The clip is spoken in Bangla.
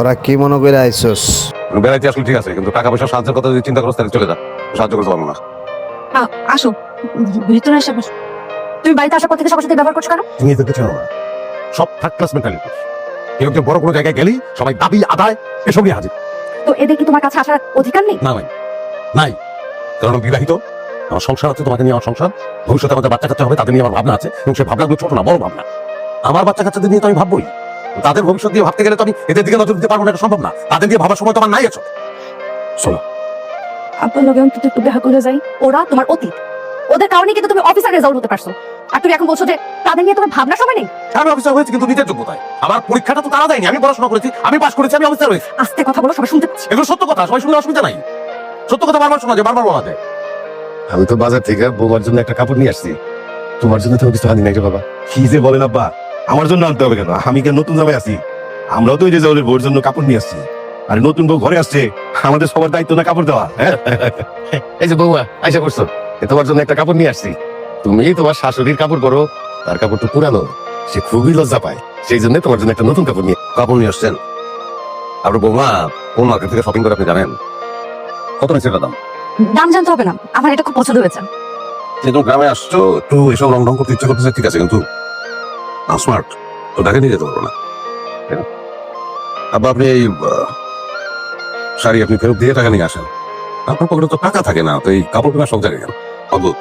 তোরা কি মনে করে আইছস? বেড়াইতে আসলে ঠিক আছে, কিন্তু টাকা পয়সা সাহায্যের কথা যদি চিন্তা করো তাহলে চলে যা, সাহায্য করতে পারবো না। আসো ভিতরে এসে বসো। তুমি বাড়িতে আসার পর থেকে সবার সাথে ব্যবহার করছো কেন? তুমি এদেরকে চেনো না, সব থার্ড ক্লাস মেন্টালিটি। কেউ একজন বড় কোনো জায়গায় গেলি সবাই দাবি আদায় এসব নিয়ে হাজির। তো এদের কি তোমার কাছে আসার অধিকার নেই? না ভাই, নাই। কারণ আমি বিবাহিত, আমার সংসার আছে, তোমাকে নিয়ে আমার সংসার, ভবিষ্যতে আমাদের বাচ্চা কাচ্চা হবে, তাদের নিয়ে আমার ভাবনা আছে, এবং সেই ভাবনাগুলো ছোট না, বড় ভাবনা। আমার বাচ্চা কাচ্চাদের নিয়ে তো আমি ভাববই, তাদের ভবিষ্যৎ দিয়ে ভাবতে গেলে তো আমি এদের দিকে নজর দিতে পারবো না, এটা সম্ভব না। তাদের দিয়ে ভাবার সময় তো আমার নাই আছে। শোনো, আপনার লোক অন্তত একটু দেখা করে যাই। ওরা তোমার অতীত, ওদের কারণে কিন্তু তুমি অফিসার রেজাল্ট হতে পারছো, আর তুমি এখন বলছো যে তাদের নিয়ে তোমার ভাবনা সময় নেই। আমি অফিসার হয়েছি কিন্তু নিজের যোগ্যতায়। আমার পরীক্ষাটা তো তারা দেয়নি, আমি পড়াশোনা করেছি, আমি পাস করেছি, আমি অফিসার হয়েছি। আস্তে কথা বলো, সবাই শুনতে পাচ্ছি। এগুলো সত্য কথা, সবাই শুনলে অসুবিধা নাই। সত্য কথা বারবার শোনা যায়, বারবার বলা যায়। আমি তো বাজার থেকে বৌমার জন্য একটা কাপড় নিয়ে আসছি। তোমার জন্য তো কিছু আনি নাই রে বাবা। কি যে বলেন আব্বা, আমার জন্য আনতে হবে কেন? আমি কেন নতুন জামাই আছি? আমরাও তো ওই যে জামাইয়ের বউর জন্য কাপড় নিয়ে আসছি। আর নতুন বউ ঘরে আসছে, আমাদের সবার দায়িত্ব না কাপড় দেওয়া। হ্যাঁ, এই যে বৌমা আইসা করছো, তোমার জন্য একটা কাপড় নিয়ে আসছি। তুমি তোমার শাশুড়ির কাপড় পরো, তার কাপড় তো পুরানো, সে খুবই লজ্জা পায়, সেই জন্য তোমার জন্য একটা নতুন কাপড় নিয়ে। কাপড় নিয়ে আসছেন? আপনার বৌমা কোন মার্কেট থেকে শপিং করে আপনি জানেন? কত নিচ্ছে এটা দাম? দাম জানতে হবে না, আমার এটা খুব পছন্দ হয়েছে। যেহেতু গ্রামে আসছো, একটু এসব রং ঢং করতে ইচ্ছে করতেছে, ঠিক আছে, কিন্তু স্মার্ট তো ঢাকা নিয়ে যেতে পারবো না। আবার আপনি এই শাড়ি আপনি ফেরত দিয়ে টাকা নিয়ে আসেন, আপনার পকেটে তো টাকা থাকে না, তো এই কাপড় কেনার শখ জাগে কেন? অদ্ভুত।